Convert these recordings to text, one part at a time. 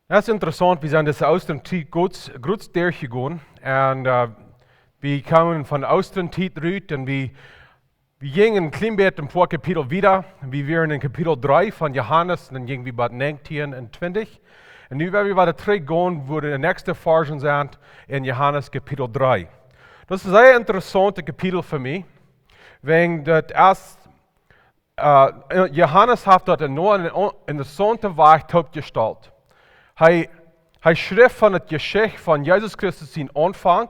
Dat is interessant, we zijn deze Oostern-tijd goed doorgegaan. En we kwamen van de Oostern-tijd uit en we gingen een klein beetje een paar kapitel wieder. We waren in kapitel 3 van Johannes en dan gingen we bij 19 en 20. En nu werden we bij de teruggaan, waar de nächste versen zijn in Johannes kapitel 3. Dat is een zeer interessante kapitel voor mij. Want dat als Johannes heeft dat in de interessante Wahrheit opgesteld. Hij schreef van het geschicht van Jezus Christus zijn aanvang,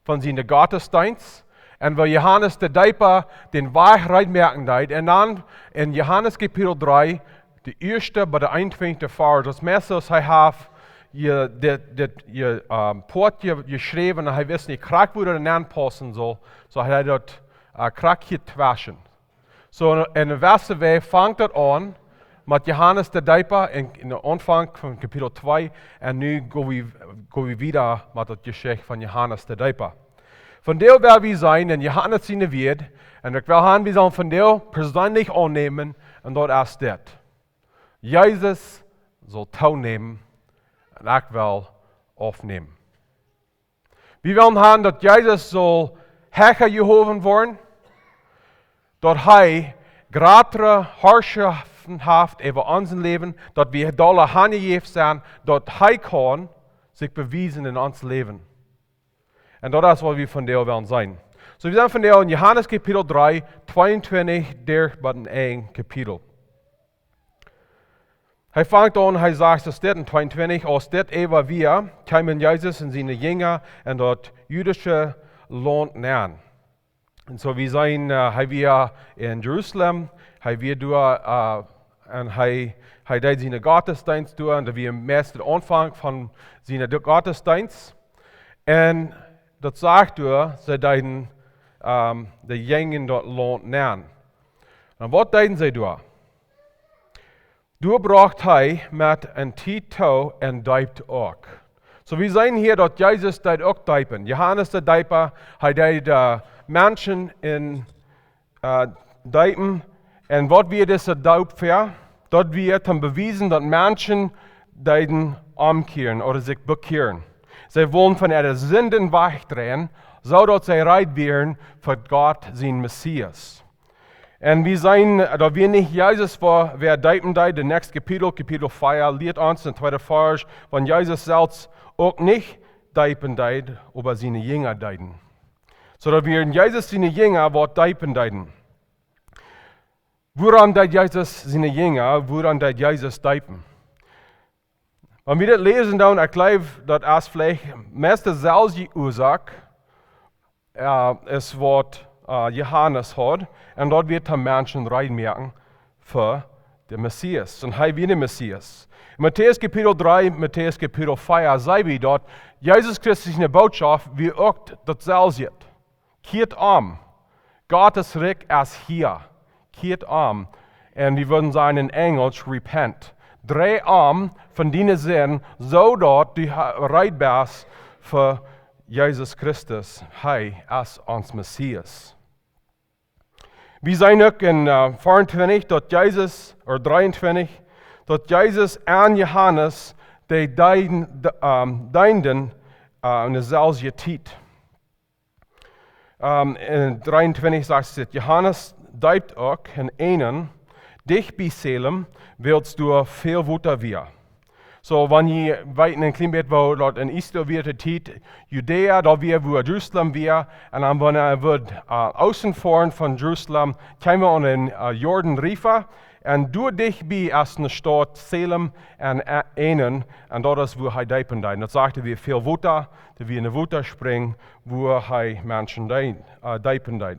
van zijn Gottesdienst. En waar Johannes de Dijper den Wahrheit merken deed. En dan in Johannes kapitel 3, de eerste bij de 21 vers. Dat meestal hij heeft je poortje geschreven en hij wist niet krak hoe dat aanpassen zal. Zo hij dat krakje twaschen. Zo in de eerste weg vangt dat aan. Met Johannes de Dijper in de aanvang van kapitel 2 en nu gaan we weer met het geschicht van Johannes de Dijper. Van deel waar we zijn in Johannes zijn woord en ik wil gaan we zullen van deel persoonlijk aannemen en dat is dit. Jezus zal toenemen en ik wil afnemen. We willen gaan dat Jezus zal Herr Jehovah worden, dat hij grotere heerschappen heeft over ons leven, dat we dolle handgegeven zijn, dat hij kan zich bewijzen in ons leven. En dat is wat we van deel willen zijn. So we zijn van deel in Johannes kapitel 3, 22, der bij een 1 kapitel. Hij vangt aan, hij zegt dat dit in 22, als dit even weer, kwamen Jezus en zijn jünger en dat jüdische land neer. En zo we zijn, hij weer in Jeruzalem, hij weer door, en hij deed zijn Gottesdienst door, en dat weer meest de aanvang van zijn Gottesdienst. En dat zegt door, ze deden de jingen dat land neer. En wat deden ze door? Doorbracht hij met een titel en dijpt ook. So we zijn hier dat Jezus deed ook dijpen. Johannes de Dijper, hij deed mensen in dijpen. En wat weer deze dijp voor? Dat weer te bewijzen dat mensen deden omkeren of zich bekeren. Zij willen van de zinden wegdraaien, zodat zij rijdt werden voor God zijn Messias. En we zijn, dat we niet Jezus voor wer dijpen deed, de nächste kapitel, kapitel 4, leert ons in de tweede vers, van Jezus zelfs ook niet dijpen deed, aber zijn jünger deiden. Zodat we in Jezus zijn jünger wat dijpen deiden. Woran deed Jezus zijn jünger, woran deed Jezus dijpen? Wanneer we dat lezen dan, ik geloof dat als vielleicht meest dezelfde oorzaak is wat Johannes had. En dat wird de mensen reinmerken voor de Messias. En hij weer de Messias. In Matthäus kapitel 3, Matthäus kapitel 4 zei we dat Jezus Christus in de boodschap wie ook datzelfde. Keert om. Gottes Reich is hier. Keert om. En we würden sagen in Englisch, repent. Draai om van die zin, zodat du rijdt bent voor Jezus Christus. Hij is ons Messias. We zijn ook in 24 dat Jezus, of 23, dat Jezus en Johannes, die dienden in dezelfde tijd. In 23 zegt het, Johannes dijpt ook in einen, dicht bij Salem, willst du veel water weer. So, wanneer je weet een klein beetje wo dat in Israël weer de tijd, Judea, dat weer wo Jerusalem weer, en dan wanneer we außen fahren van Jerusalem, komen we aan een Jordan River, en door dichtbij is een stad Salem en Enen, en dat is waar hij dijpen deed. Dat zegt weer veel water, dat we in de water springen, waar hij mensen dijpen deed.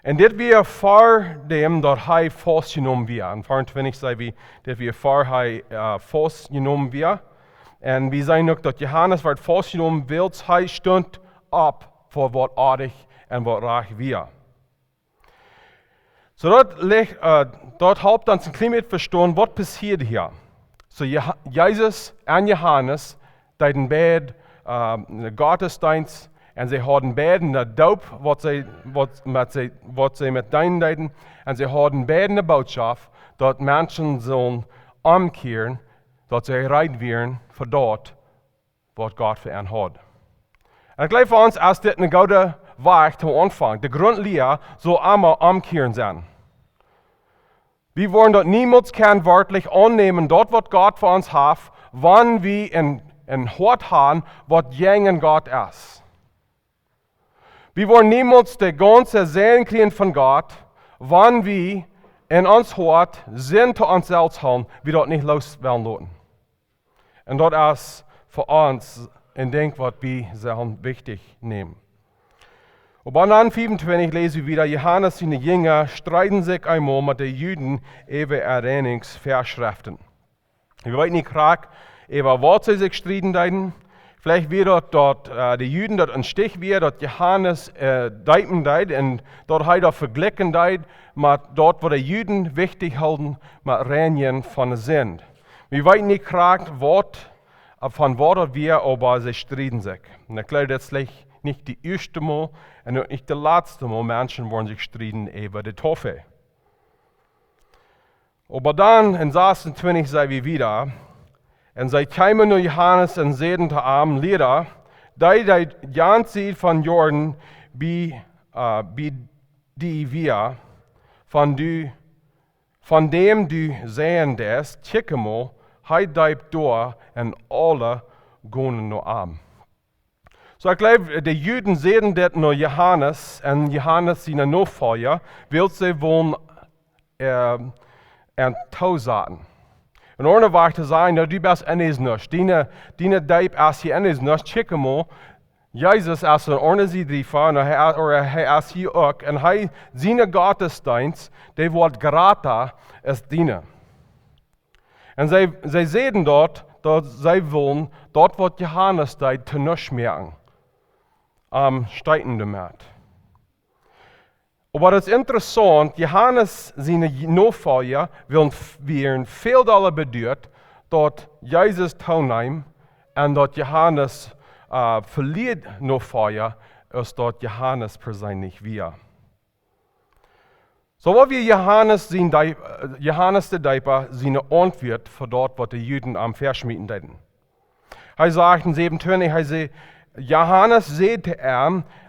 En dit weer voor dem dat hij vastgenomen weer. En 24 zei we, dit weer voor hij vastgenomen weer. En we zijn ook dat Johannes werd vastgenomen wilt, hij stond op voor wat aardig en wat recht weer. So dat helpt ons een klein beetje verstaan, wat passiert hier. So Jezus en Johannes deden beide de Gottesdienst. En ze hadden beiden de doop, wat ze met deinen deden. En ze hadden beiden de boodschap, dat mensen zullen omkeren dat zij rein werden voor dat wat God voor hen had. En ik geloof voor ons, als dit een goede weg te aanvang, de grondleer zal allemaal omkeren zijn. We wollen dat niemand kan werkelijk aannemen, dat wat God voor ons heeft, wanneer we in hart hebben, wat gegen God is. We wollen niemand de ganze Sinn kriegen von God, wanneer we in ons hart Sinn zu uns selbst haben, wir dat nicht los werden lassen. Und das ist für uns ein Ding, was wir sehr wichtig nehmen. Und dann 25 lesen wir wieder, Johannes seine Jünger streiten sich einmal mit den Juden über Errehnungsvorschriften. Ich weiß nicht, über was sie sich streiten haben. Vielleicht wird dort die Juden dort ein Stich wird, dort Johannes deuten deit und dort hat er verglichen deit mit dort, wo die Juden wichtig halten, mit Reinigen von Sinn. Wir wissen nicht von was wir, aber sie streiten sich. Und ich glaube, das ist nicht die erste Mal und nicht das letzte Mal Menschen wollen sich streiten über die Taufe. Aber dann in 26 sagen wir wieder, und sie kamen nur Johannes und sehen zu armen Lehrer, die ganze von Jordan, die wir, von dem du sehen des, Tschekemo, hij bleibt door en alle gehen nur arm. So ich glaube, die Juden sehen das nur Johannes und Johannes seine Nachfolger, will sie wollen entausaten. Und ohne wahr zu sagen, du bist eines nicht. Deine Deib ist hier eines nicht. Check mal, Jesus ist ohne sie driefer, oder er ist hier auch, und er, seine Gottesdienst, der wird gratis als Diener. Und sie sehen dort, dass sie wollen, dort wird Johannes da zu nichts merken. Am steigenden Markt. Aber das ist interessant, Johannes, seine Nachfolger, werden viel darüber bedeutet, dass Jesus teilnimmt und dass Johannes verliert Nachfolger, als dass Johannes persönlich wir. So wo wir Johannes der Deiper, seine Antwort für dort, was die Juden am Verschmieden hätten. Er sagt in 27, Johannes sagte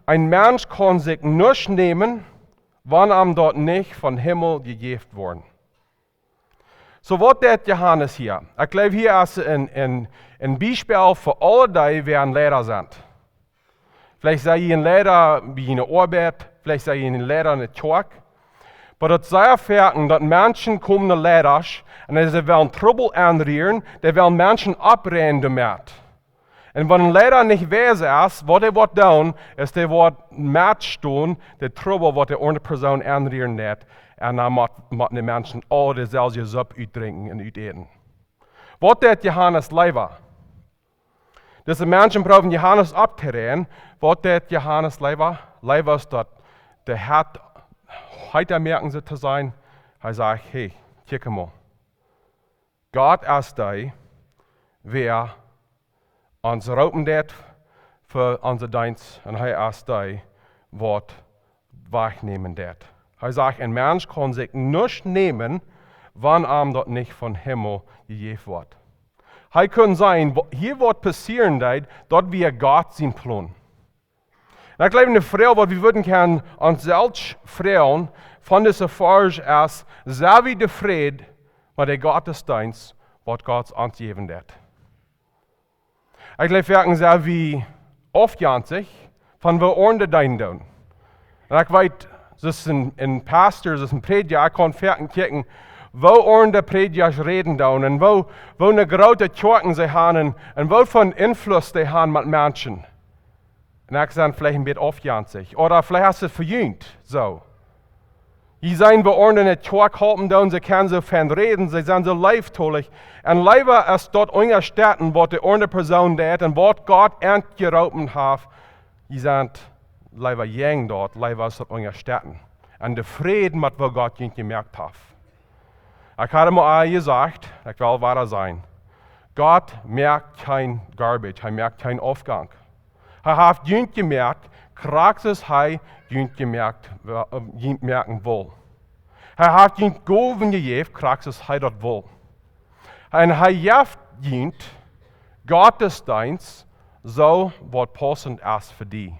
ein Mensch kann sich nicht nehmen, wann am dort nicht von Himmel gegeben worden. So was tut Johannes hier? Ich glaube, hier ist ein Beispiel für alle die, wer ein Lehrer sind. Vielleicht sei ihr ein Lehrer wie in der Arbeit, vielleicht sei ihr ein Lehrer in der Kirche. Aber das sei erfahren, dass Menschen kommen in Lehrer und sie wollen Trouble anrühren, die wollen Menschen abbrennen damit. Und wenn ein Lehrer nicht weiß ist, was er tun, ist der Match tun, der Trouble, was der andere Person anrühren wird, und dann muss die Menschen alle dieselbe Suppe trinken und eten. Was tut Johannes Leiber? Diese Menschen brauchen Johannes abzureden. Was tut Johannes Leiber? Leiber ist dort, der hat heute merken sie zu sein. Er sagt, hey, guck mal. Gott ist da, wer uns rauben wird für unser Dienst und er ist da, was wegnehmen wird. Er sagt, ein Mensch kann sich nicht nehmen, wann ihm dort nicht von Himmel gegeben wird. Er kann sein, hier wird passieren, dort wir Gott sein Plan. Und ich glaube, eine Frau, was wir würden können, uns selbst freuen, von dieser Forsch ist, sehr wie der Friede mit der Gottesdienst, was Gott uns geben wird. Ich glaube, wir sehr wie oft janzig, von wo Orte dein tun. Und ich weiß, das ist ein Pastor, das ist ein Prediger, ich kann kicken, wo Orte Prediger reden tun, und wo eine große Kirchen sie haben, und wo von Einfluss sie haben mit Menschen. Und ich sage, vielleicht ein bisschen oft janzig. Oder vielleicht hast du es verjüngt, so. Die sind bei uns in der Kirche halten, und sie können so viel reden, sie sind so leibtolig. Und leider ist dort unterstanden, was die andere Person tut und was Gott entgeraubt hat. Die sind leider jung dort, leider ist dort unterstanden. Und der Frieden, mit was Gott gemerkt hat. Ich hatte mal gesagt, ich will wahr sein. Gott merkt kein Garbage, er merkt keinen Aufgang. Er hat gemerkt, Kraxis er merken will. Er hat ihn Goven gegeben, Kraxis er dort will. Und er gibt dient, Gottesdienst, so wat passend ist für die.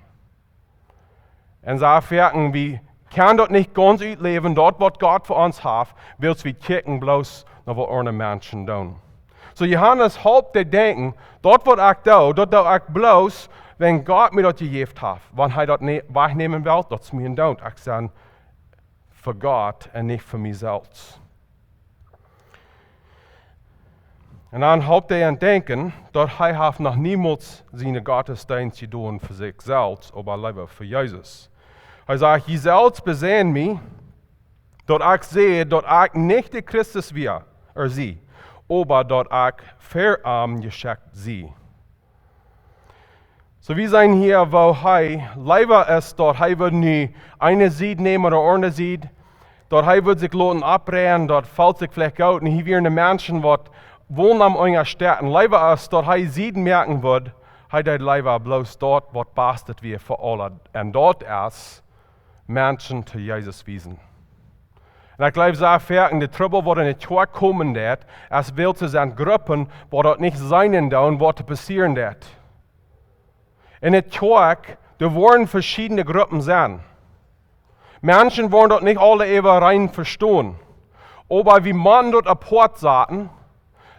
Und so merken, wie kann dort nicht ganz utleben, dort, was Gott für uns hat, willst wir kicken bloß nach was andere Menschen tun. So Johannes hofft der denken, dort wird ich da, dort da ich bloß, wenn Gott mir das gegeben hat. Wenn er das wegnehmen will, das mir nicht. Ich sage, für Gott und nicht für mich selbst. Und dann hofft er an denken, dass er noch niemals seine Gottesdienst getan für sich selbst, aber lieber für Jesus. Er sagt, je selbst besehen mich, dass ich sehe, dass ich nicht der Christus bin, sie, aber dass ich verarmt geschickt sie. So wir sind hier, wo er lieber ist, dass er wird nie eine Seed nehmen oder eine Seed, dass er wird sich loten abbrennen, dass fällt sich vielleicht out und hier werden Menschen, die wohnen am eurer Städten, lieber ist, dass er Seed merken wird, er wird lieber bloß dort, was bastet wir für alle. Und dort ist Menschen zu Jesus wiesen. Und ich glaube, so fertig, die Trouble, die in die Kirche kommen wird, es will zu sein Gruppen, wo das nicht sein darf, was passieren wird. In der Kirche, da wollen verschiedene Gruppen sein. Menschen wollen dort nicht alle eben rein verstehen. Aber wie man dort apart saßen,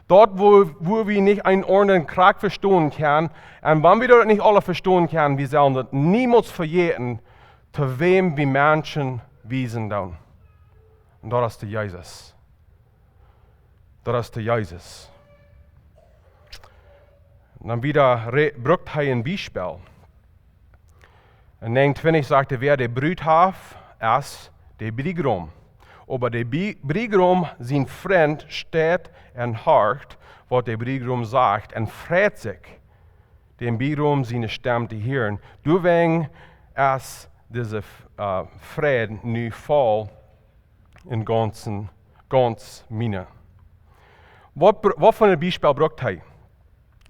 dort, wo wir nicht einen ordentlichen Krieg verstehen können, und wenn wir dort nicht alle verstehen können, wir sollen das niemals verjäten, zu wem wir Menschen wiesen dann. Und das ist der Jesus. Das ist der Jesus. Und dann wieder braucht er ein Beispiel. Und dann sagt er, wer der Brut hat, ist der Briegrom. Aber der Briegrom, sein Freund, steht und hört, was der Briegrom sagt, und freut sich, dem Briegrom seine Stimme zu hören. Deswegen ist dieser Frieden nu voll in ganz Mine. Was für ein Beispiel braucht er?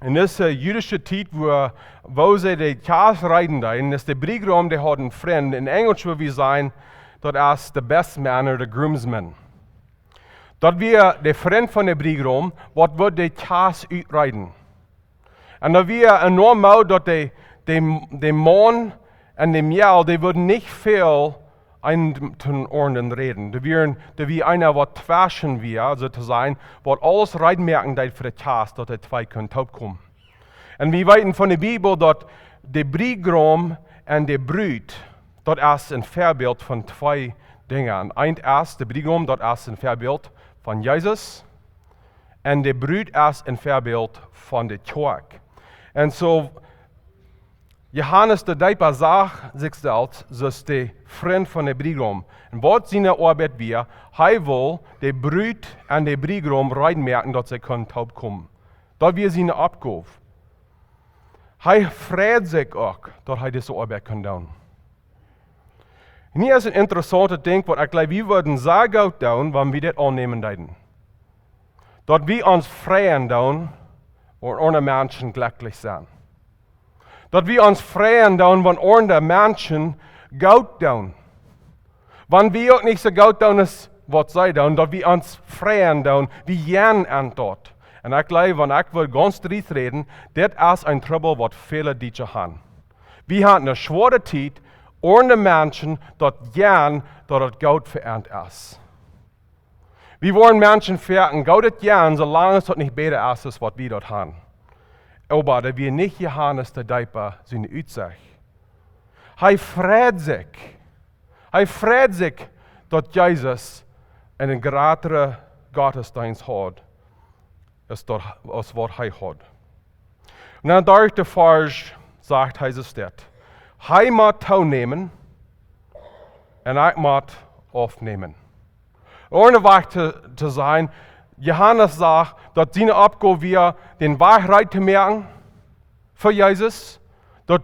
In dieser jüdischen Zeit, wo sie die Kaas reiten, ist der Briegrom, der hat einen Freund. In Englisch würde wir sagen, das ist der best man oder der groomsman. Dort wir der Freund von der Briegrom, was wird der Kaas uitreiten. Und da wir enorm mal, dass der Mann und dem Jahr, die würden nicht viel einen Ohren reden. Da wir einer, was twaschen wir, also zu sein, was alles reinmerken, für den Kaas, dass die zwei können kommen. Und wir wissen von der Bibel, dass der Briegrom und der Brut, das ist ein Vorbild von zwei Dingen. Ein ist der Briegrom, das ist ein Vorbild von Jesus, und der Brut ist ein Vorbild von der Kirche. Und so, Johannes der Däuper sagt sich selbst, dass der Freund von der Briegrom. Und was seine Arbeit wir, er will der Brut und der Briegrom reinmerken, dass sie taub kommen. Das wir seine Abgabe. Er freut sich auch, dass er diese Arbeit kann tun. Und hier ist ein interessantes Ding, was ich glaube, wir würden sehr gut tun, wenn wir das annehmen würden. Dass wir uns freuen tun, und ohne Menschen glücklich sind. Dass wir uns freuen tun, wenn andere Menschen gut tun. Wenn wir auch nicht so gut tun, was sie tun, dass wir uns freuen tun, wie Jan antwortet. Und ich glaube, wenn ich will ganz direkt reden, das ist ein Trouble, was viele Deutsche haben. Wir haben eine schwere Zeit, ohne Menschen, dass Jan, dass das gut verernt ist. Wir wollen Menschen vererten, Gott Jan, solange es dort nicht besser ist, was wir dort haben. Aber da wir nicht Johannes der Däuper seine Aussicht. Er freut sich. Er freut sich, dass Jesus einen größeren Gottesdienst hat, als was er hat. Und dann durch die Vers sagt Jesus das. Er muss teilnehmen und ich muss aufnehmen. Ohne Weg zu sein, Johannes sagt, dass seine Abgabe wir den Wahrheit zu merken für Jesus, dass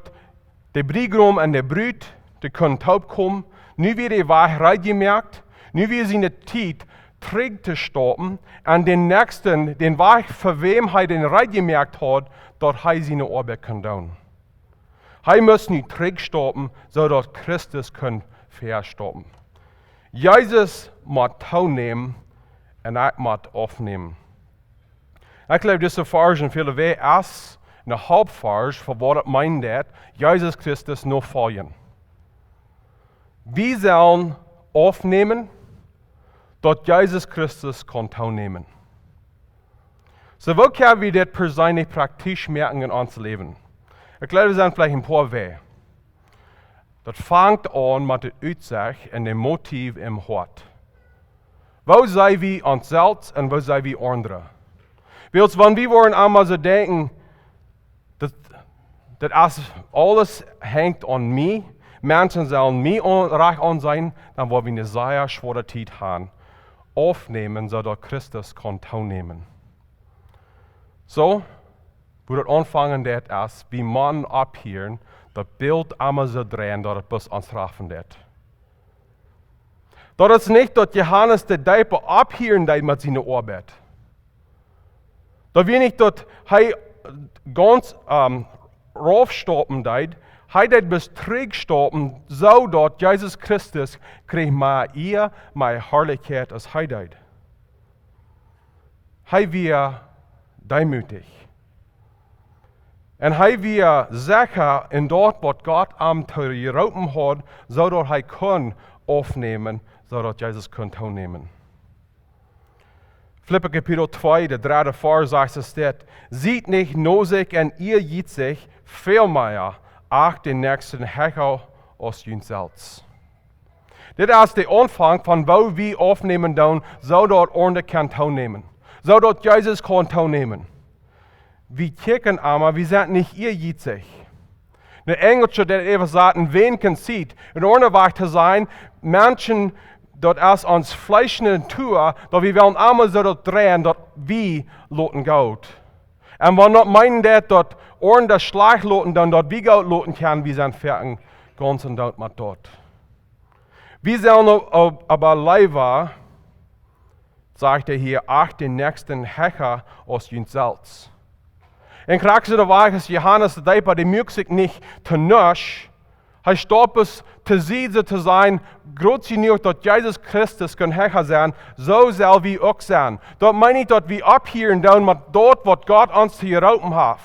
der Briegrom und der Brut, die können taub kommen, nu wird die Wahrheit gemerkt, nu wird seine Zeit trägt zu stoppen und den Nächsten, den Weg für wem er den Reit gemerkt hat, dass er seine Arbeit kann tun. Er muss nicht trägt stoppen, sodass Christus kann verstoppen. Jesus muss teilnehmen und ich muss aufnehmen. Ik geloof deze versen veel wij als een hoofdvers voor wat het meint dat Jezus Christus nog volgen. Wie zullen aufnehmen, dat Jezus Christus kan toenemen. So, wo können wir das persönlich praktisch merken in ons leven? Ik geloof, er zijn vielleicht een paar wegen. Dat fängt an mit der Uitzicht und dem Motiv im Hart. Wo zijn we onszelf en wo zijn we anderen? Wils, wenn wir wollen einmal so denken, dass alles hängt an mir, Menschen sollen mir reich an sein, dann wollen wir eine sehr schwere Zeit haben. Aufnehmen, sodass Christus kann teilnehmen. So, wir anfangen, dass wir Mann abhören, das Bild einmal so drehen, dass es bis ans Raffen wird. Das ist nicht, dass Johannes die Deipe abhören mit seiner Arbeit. Da wir nicht, dass er ganz raufstoppen deit, er deit bis zurückstoppen, so dass Jesus Christus kriegt mehr Herrlichkeit als er deit. Er wird demütig. Und er wird sicher in dort, was Gott am geropen hat, so dass er kann aufnehmen, so dass Jesus kann teilnehmen. Philipper Kapitel 2, der 3. Vers sagt es dort, sieht nicht nosig und ihr jiet sich vielmehr auch den nächsten Hecher aus uns selbst. Das ist der Anfang von wo wir aufnehmen dann, so dass andere kann teilnehmen. So dass Jesus kann teilnehmen. Wir kicken aber, wir sind nicht ihr jiet sich. Der Englische, der eben sagt, wen kann sieht, in Ordnung zu sein, Menschen, dat als ons Fleisch Natur, dat wir wollen einmal so dat drehen, dat wir loten Gott. Und wenn wir meinen, dat Ohren das Schlag loten, dann dat wir Gott loten können, wir sind fertig, ganz und dort mit dort. Wir sollen aber leider, sagt er hier, auch den nächsten Hecher aus uns selbst. In Kraxe der Wahrheit ist Johannes der Deiper, der mögt sich nicht zu nasch. Er stoppt es, zu sehen, zu sein, groß genug, dass Jesus Christus kann Herr sein, so soll wir auch sein. Das meine ich, dass wir abhören dann mit dort, was Gott uns hier geropen hat.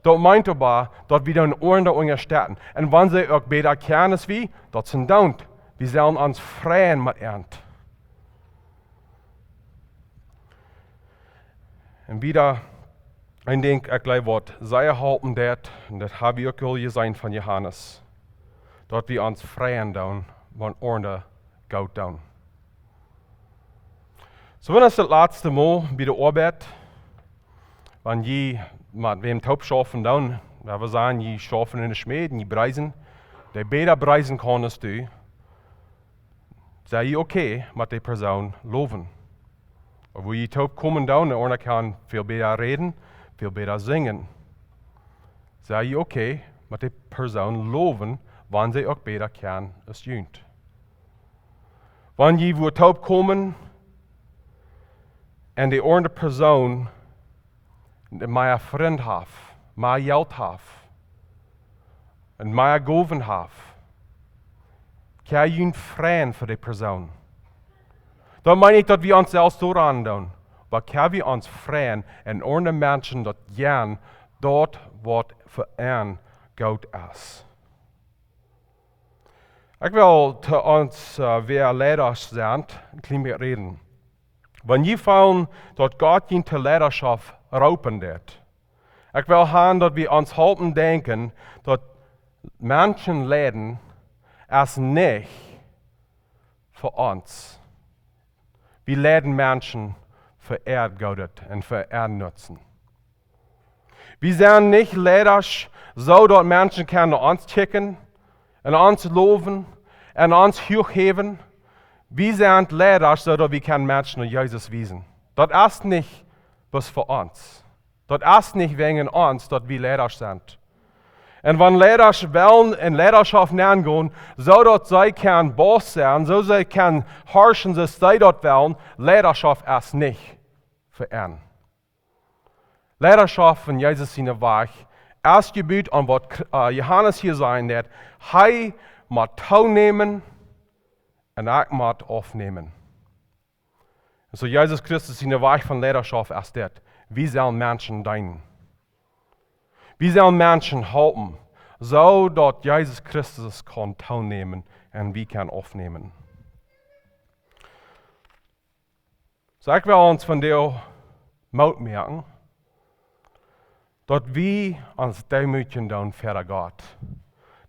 Das meint aber, dass wir dann Ohren der unterstützen. Und wenn sie auch besser kennen als wir, das sind dann. Wir sollen uns freuen mit Ernt. Und wieder, ich denke, ich glaube, was sie halten, und das habe ich auch gesehen von Johannes, dass wir uns freuen tun, wenn andere Gott tun. So, wenn es das letzte Mal bei der Arbeit, wenn je mit wem Taub schaffen tun, da wir sagen, je schaffen in der Schmiede, je preisen, der besser preisen kann als du, sei ich okay mit der Person loben. Aber wo je Taub kommen tun, der andere kann viel besser reden, viel besser singen. Sei ich okay mit der Person loben, wann sie auch besser kann als jünt. Wenn je wo taub kommen und die andere Person mehr Freund hat, mehr Geld hat und mehr Goven hat, kann jünt freuen für die Person. Da meine ich, dass wir uns selbst so tun, aber können wir uns freuen und andere Menschen dort gern dort, was für ihn gut ist. Ich will zu uns, wer Lehrer sind, ein klein bisschen reden. Wenn ihr fallen, dass Gott ihn zur Lehrerschaft raupen wird. Ich will haben, dass wir uns halten denken, dass Menschen leiden, es nicht für uns. Wir leiden Menschen für Erdgott und für Erdnutzen. Wir sind nicht Lehrer, so dass Menschen können uns checken, und uns loben und uns hochheben. Wir sind Lehrer, so dass wir Menschen Jesus wiesen. Das ist nicht was für uns. Das ist nicht wegen uns, dass wir Lehrer sind. Und wenn Lehrer wollen in Lehrerschaft gehen, so dass sie kein Boss sein, so sie können herrschen, so sie dort wollen, Lehrerschaft ist nicht für ihn. Lehrerschaft von Jesus in der Weg, erst Gebot an was Johannes hier sagen wird, er muss teilnehmen und er muss aufnehmen. So Jesus Christus in der Weg von Lederschaft erst das. Wie sollen Menschen dienen? Wie sollen Menschen halten, so dass Jesus Christus kann teilnehmen und wir kann aufnehmen? So ich will uns von der Mut merken, dass wir uns demütigen dann für Gott.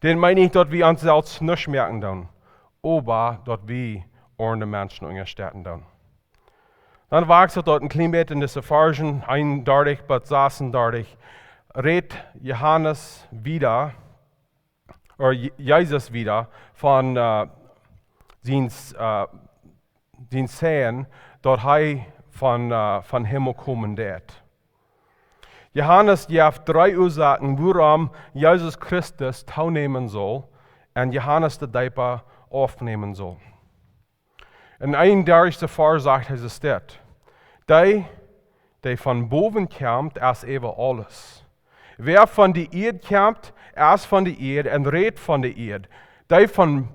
Den meine ich, dass wir uns selbst nicht merken dann, aber dass wir andere Menschen unterstützen dann. Dann wachse dort ein klein bisschen in dieser Version, 31 bis 36, redet Johannes wieder, oder Jesus wieder, von den Sehen, dort er von Himmel kommen wird. Johannes gibt 3 Ursachen, warum Jesus Christus teilnehmen soll und Johannes der Deiper aufnehmen soll. In ein der ersten Vers sagt es das. Der von boven kommt, ist über alles. Wer von der Erde kommt, ist von der Erde und redet von der Erde. Der von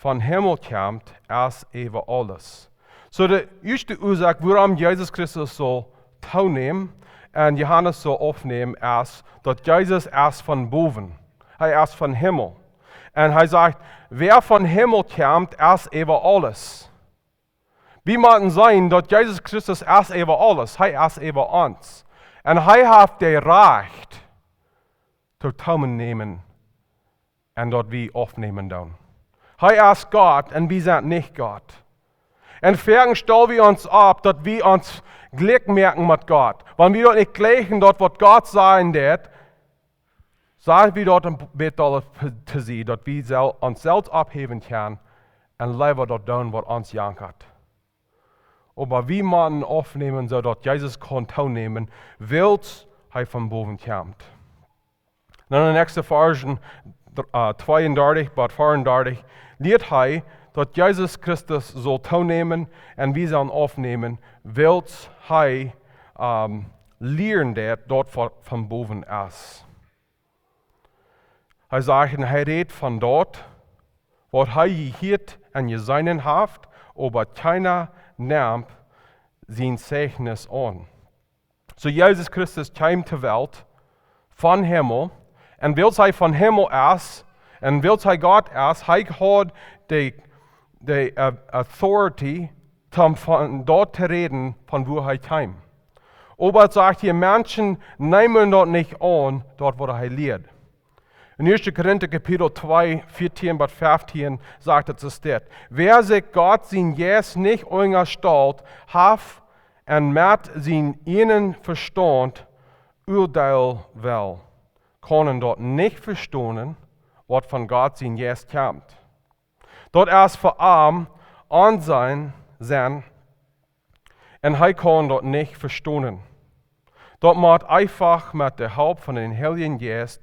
Himmel kommt, ist über alles. So die erste Ursache, warum Jesus Christus soll teilnehmen und Johannes soll aufnehmen, ist, dass Jesus ist von boven. Er ist von Himmel. Und er sagt, wer von Himmel kommt, ist über alles. Wie müssen sein, dass Jesus Christus ist über alles, er ist über uns. Und er hat das Recht, zu teilnehmen und dort wir aufnehmen dann. Er ist Gott und wir sind nicht Gott. Und deswegen stellen wir uns ab, dass wir uns Glück merken mit Gott. Wenn wir dort nicht gleichen, dort was Gott sagen wird, sagen wir dort ein bisschen zu sie, dass wir uns selbst abheben können und lieber dort tun, was uns jankert. Aber wie man aufnehmen, so dass Jesus kann teilnehmen, will er von boven kommt. Dann in der nächsten Version 32 bis 34 lehrt er, dass Jesus Christus soll teilnehmen und wir sollen aufnehmen, will er lehren, dass dort von boven ist. Er sagt, er redet von dort, was er gehört und seinen Haft, aber keiner nimmt sein Zeichnis an. So Jesus Christus kam zur Welt von Himmel und will er von Himmel aus und will er Gott aus, er hat die Authority, von dort zu reden, von wo er kam. Aber er sagt hier, Menschen nehmen dort nicht an, dort wo er lehrt. In 1. Korinther Kapitel 2, 14 bis 15 sagt es das. Wer sich Gott sein Jes nicht unterstellt, hat und mit sein ihnen Verstand urteil will, können dort nicht verstehen, was von Gott sein Jes kommt. Dort erst vor allem an sein, und er kann dort nicht verstehen. Dort muss einfach mit der Hilfe von den Heiligen Geist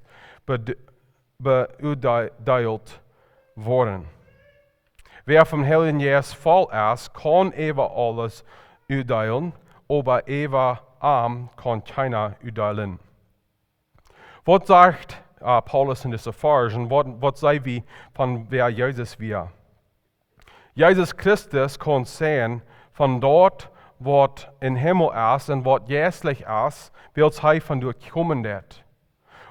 beurteilt worden. Wer vom Heiligen Geist voll ist, kann über alles urteilen, aber über arm kann keiner urteilen. Was sagt Paulus in dieser Version? Was sei wie von wer Jesus wir? Jesus Christus kann sehen, von dort, was im Himmel ist und was jährlich ist, will er von dort kommen wird.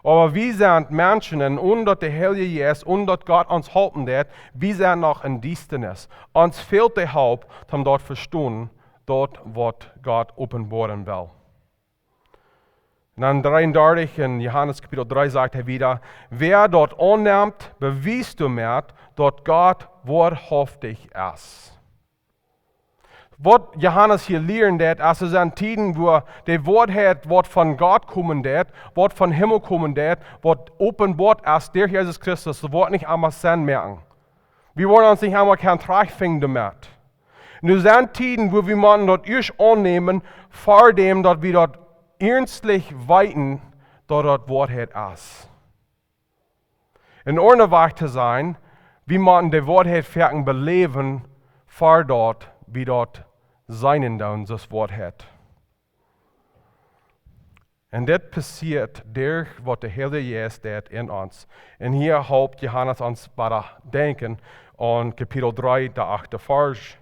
Aber wir sind Menschen, und dass der Heilige Geist und dass Gott uns helfen wird, wir sind noch in Dienstnis. Uns fehlt die Hilfe, um dort zu verstehen, dort, was Gott offenbaren will. Und dann 33 in Johannes Kapitel 3 sagt er wieder, wer dort annimmt, beweist du mir, dass Gott wahrhaftig ist. Was Johannes hier lernt, ist es an Tiden, wo der Wort hat, was von Gott kommen wird, was von Himmel kommen wird, was offenbart ist durch Jesus Christus, das Wort nicht einmal sein merken. Wir wollen uns nicht einmal kein Tragfing damit. Und es sind Tiden, wo wir man dort erst annehmen, vor dem, dass wir dort ernstlich weiten, dass das Wort hat ist. In Ordnung zu sein, wie man das Wort hat fertig beleben, vor dort, wie dort seinen dann das Wort hat. Und das passiert durch, was der Heilige Geist tut in uns. Und hier haupt Johannes uns bei denken an Kapitel 3, der 8. Vers.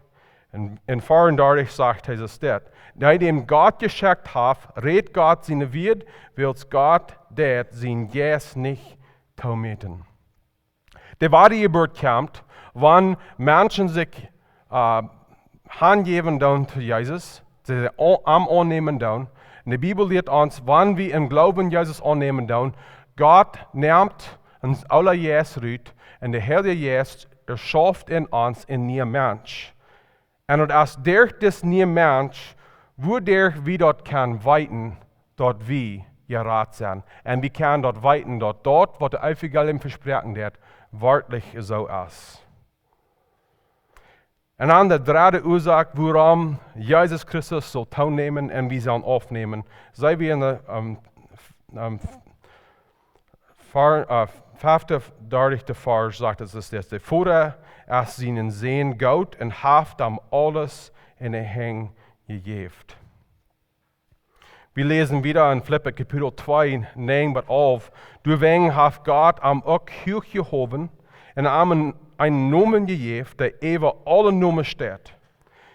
In 34 sagt er es dort. Nachdem Gott geschickt hat, redet Gott seine Wert, will Gott det sein Jes nicht tometen. Der wahre Geburt kommt, wenn Menschen sich hingeben dann zu Jesus, sie am annehmen dann. In der Bibel lehrt uns, wenn wir im Glauben Jesus annehmen dann, Gott nimmt uns alle Jes rüt und der Heilige Jes erschafft in uns ein neuer Mensch. Und als durch das neue Mensch, wodurch wir dort kann weiten, dort wie gerat sein. Und wir können dort weiten, dort, was der Evangelium versprechen wird, wörtlich so ist. Und dann der dritte Ursache, warum Jesus Christus soll teilnehmen und wir sollen aufnehmen, sei wie in der 35. Vers sagt es das, der Vater als seinen Sehen Gott und haft am alles in der Häng gegeben. Wir lesen wieder in Philipper Kapitel 2, 9 bis 11. Deswegen hat Gott am auch hochgehoben und am einen Namen gegeben, der über alle Namen steht.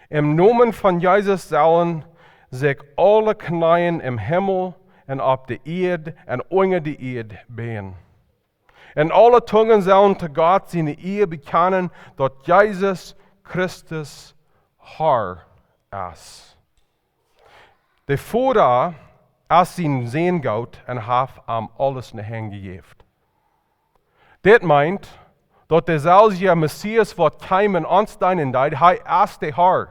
Im Namen von Jesus sollen sich alle Knien im Himmel und auf der Erde und unter der Erde behen. Und alle Zungen sollen zu Gott seine Ehe bekennen, dass Jesus Christus Herr ist. Der Vater als sein Sehen Gott und hat ihm alles in die Hände gegeben. Das meint, dass der selbe Messias wird kommen uns deinen Zeit, er ist der Herr.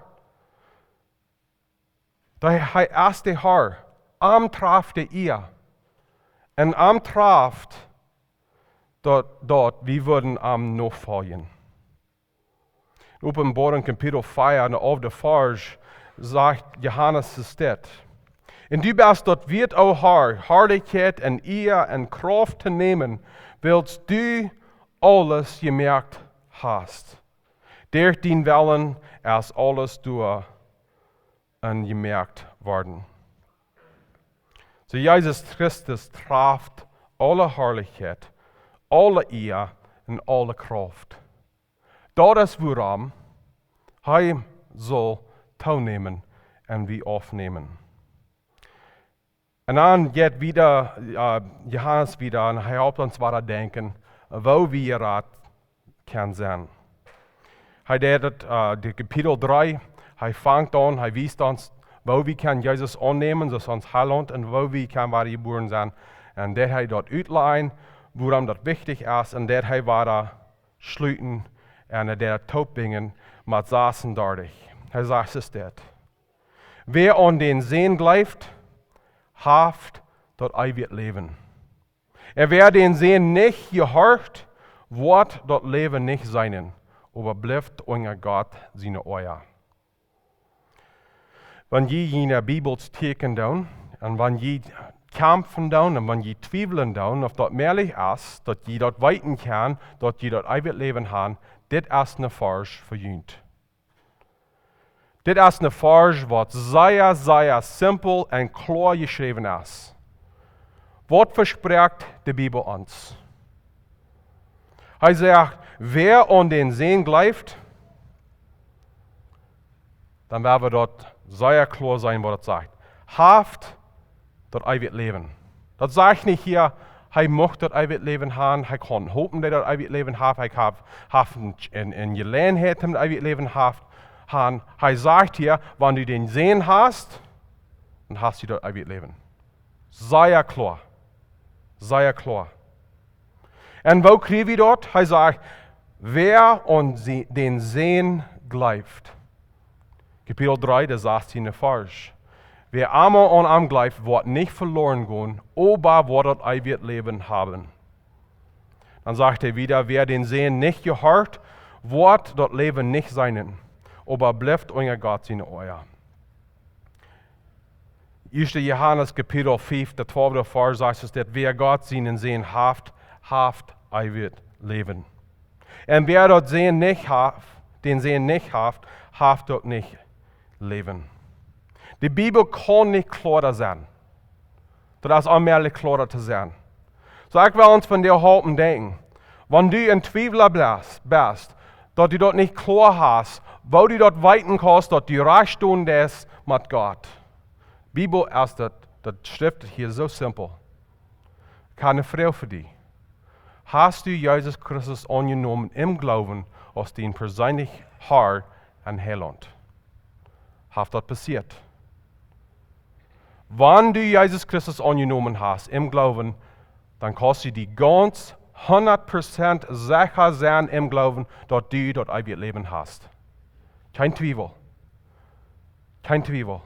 Er ist der Herr. Am traf der ihr. Und am traf dort, wir würden am noch folgen. Offenbarung Kapitel 4, und auf der Vers sagt Johannes es dort. Und du bist dort wird, o Herr, Herrlichkeit und Ehre und Kraft zu nehmen, willst du alles gemerkt hast. Durch den Willen ist alles durch und gemerkt worden. So Jesus Christus traf alle Herrlichkeit, alle Ehre und alle Kraft. Das ist warum er soll teilnehmen und wir aufnehmen. Und dann geht wieder Johannes wieder und er helpt uns weiter denken, wo wir gerade können sein. Er redet die Kapitel 3, er fängt an, er weist uns, wo wir können Jesus annehmen, das uns heiland und wo wir können weiter geboren sein. Und der hat dort outline, warum das wichtig ist und der hat weiter schließen und der taub bringen mit saßen dadurch. Er sagt es dort. Wer an den Sehen bleibt, haft dort ewig leben. Wer den Sehen nicht gehört, wird dort Leben nicht sein, aber bleibt unter Gott seine Euer. Wenn je in der Bibel steken down, und wenn je kämpfen down, und wenn je zweifeln down, ob dort mehrlich ist, dass je dort weiten kann, dass je dort ewig leben haben, das ist eine Vers für jünt. Das ist eine Vers, was sehr, sehr simpel und klar geschrieben ist. Was verspricht die Bibel uns? Er sagt, wer an den Sehen bleibt, dann werden wir dort sehr klar sein, was das sagt. Haft dort ewig leben. Das sagt nicht hier, er möchte dort ewig leben haben, er kann hoffen, dass er dort ewig leben hat, er hat in Gelegenheit, dort ewig leben haben. Er sagt hier, wenn du den Sehen hast, dann hast du dort ewig leben. Sehr klar. Sehr klar. Und wo kriegen wir dort? Er sagt, wer an den Sehen bleibt. Kapitel 3, der 16. Vers. Wer einmal an ihm bleibt, wird nicht verloren gehen, aber wird dort ewig Leben haben. Dann sagt er wieder, wer den Sehen nicht gehört, wird dort Leben nicht sein, aber bleibt unter Gott seine Euer. 1. Johannes Kapitel 5, der 12. Vers sagt es, dass wer Gott seinen Sehen haft ewig Leben. Und wer dort Sehen nicht haft, den Sehen nicht haft dort nicht Leben. Die Bibel kann nicht klarer sein. Das ist allmählich klarer zu sein. So ich will uns von dir halten denken, wenn du ein Zweifler bist, dass du dort nicht klar hast, wo du dort weiten kannst, dort die Reichtum des mit Gott. Bibel ist das Schrift hier so simpel. Keine Frage für dich. Hast du Jesus Christus angenommen im Glauben aus dein persönlich Herr und Heiland? Hat das passiert? Wenn du Jesus Christus angenommen hast im Glauben, dann kannst du die ganz 100% sicher sein im Glauben, dass du dort ewiges Leben hast. Kein Zweifel. Kein Zweifel.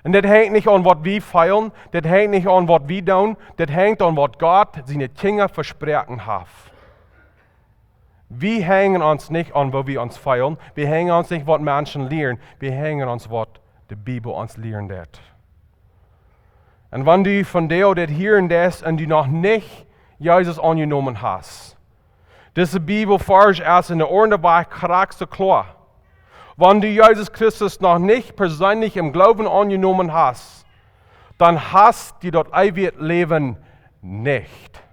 Und das hängt nicht an, was wir feiern, das hängt nicht an, was wir tun, das hängt an, was Gott seine Kinder versprochen hat. Wir hängen uns nicht an, wo wir uns feiern, wir hängen uns nicht, was Menschen lehren, wir hängen uns, was die Bibel uns lehren wird. Und wenn du von dir das hören lässt und du noch nicht Jesus angenommen hast, diese Bibelvers ist in der Ordnung krass klar. Wenn du Jesus Christus noch nicht persönlich im Glauben angenommen hast, dann hast du dort ewiges Leben nicht.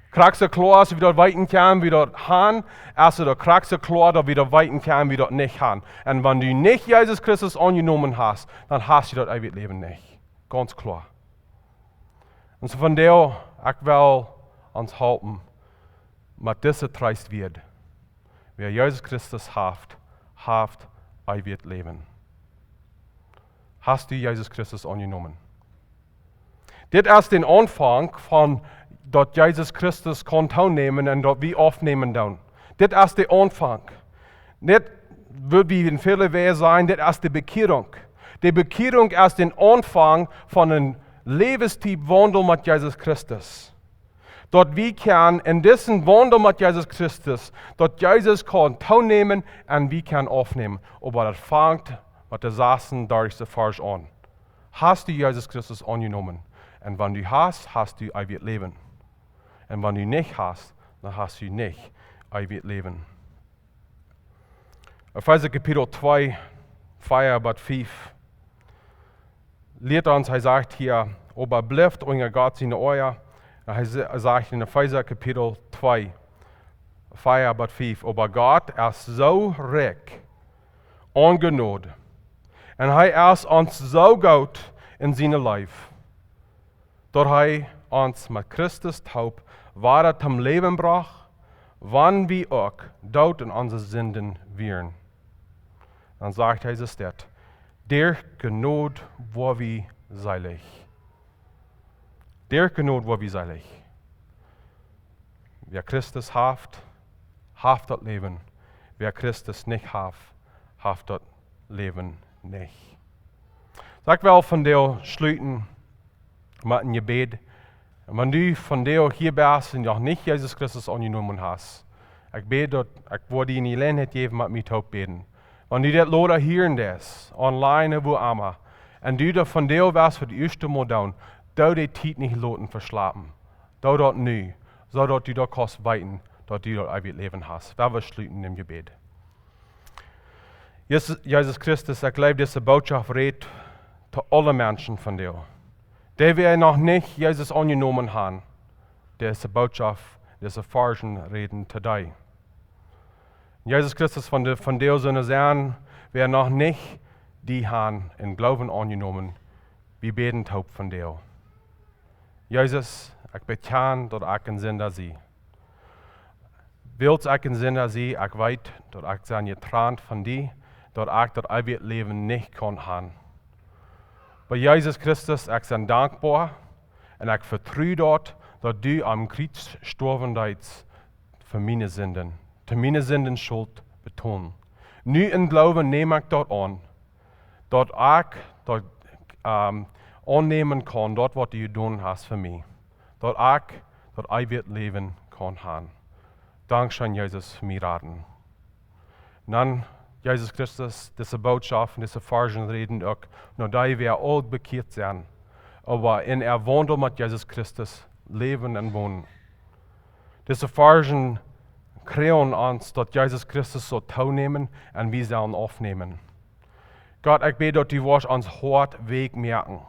Krass klar, dass wir dort weiten können, wie dort haben, also der krass klar, dass wir dort weiten können, wie dort nicht haben. Und wenn du nicht Jesus Christus angenommen hast, dann hast du dort ewiges Leben nicht. Ganz klar. Und so von der, ich will uns halten, mit dieser Treist wird. Wer Jesus Christus hat ewiges Leben. Hast du Jesus Christus angenommen? Das ist der Anfang von, dass Jesus Christus kann teilnehmen und dass wir aufnehmen dann. Das ist der Anfang. Das wird wie in vielen Wegen sein, das ist die Bekehrung. Die Bekehrung ist der Anfang von einem Lebenstyp Wandel mit Jesus Christus. Dort wir können in diesem Wandel mit Jesus Christus, dort Jesus kann teilnehmen und wir können aufnehmen. Aber das fängt mit der Sachen durch die Vers an. Hast du Jesus Christus angenommen? Und wenn du hast, hast du ewiges Leben. Und wenn du nicht hast, dann hast du nicht ewiges Leben. Epheser Kapitel 2, 4 bis 5. Lehrt uns, er sagt hier, aber bleibt Unger Gott seine Euer. Er sagt in Epheser Kapitel 2, 4 bis 5, aber Gott ist so reich an Gnade. Und er ist uns so gut in seinem Leben, dass er uns mit Christus taub wahre zum Leben brach, wann wir auch dort in unsere Sünden wären. Dann sagt Jesus das, der Gnade war wie seilig. Der Gnade war wie seilig. Wer Christus haft das Leben. Wer Christus nicht haft das Leben nicht. Sag wel von der Schlüten mit einem Gebet. Wenn du von der hier bist und noch nicht Jesus Christus angenommen hast, ich bete, ich würde dir in die Gelegenheit geben, mit mir zu beten. Wenn du das Loder hören lässt, online wo immer, und du da von der was für die erste Mal down, da die Zeit nicht loten verschlafen. Da dort nie, so dort du da kannst weiten, dort du dort ewiges Leben hast. Wer wir schließen im Gebet. Jesus Christus, ich glaube, diese Botschaft redet zu allen Menschen von dir. Die wir noch nicht Jesus angenommen haben, diese Botschaft, diese Forschen reden zu dir. Jesus Christus von dir Sinne sein, wer noch nicht die haben in Glauben angenommen, wir beten taub von dir. Jesus, ich bekenne, dass ich ein Sünder sie. Willst ich ein Sünder sie, ich weiß, dass ich sein getrennt von dir, dass ich das ewige Leben nicht kann haben. Bei Jesus Christus, ich bin dankbar und ich vertraue dort, dass du am Kreuz gestorben bist für meine Sünden. Für meine Sünden Schuld betonen. Nu in Glauben nehme ich dort an, dass ich dort annehmen kann, dort was du getan hast für mich. Dass ich dort ewiges Leben kann haben. Dankeschön, Jesus, für mich raten. Dann, Jesus Christus, diese Botschaften, diese Versen reden auch, nur da wir alle bekehrt sind, aber in Wandel mit Jesus Christus leben und wohnen. Diese Versen kriegen uns, dass Jesus Christus so teilnehmen und wir sollen aufnehmen. Gott, ich bete, dass du uns hart Weg merken,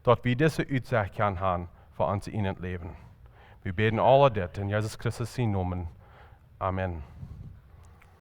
dass wir diese Aussicht können haben für unser Leben. Wir beten alle das in Jesus Christus Namen. Amen.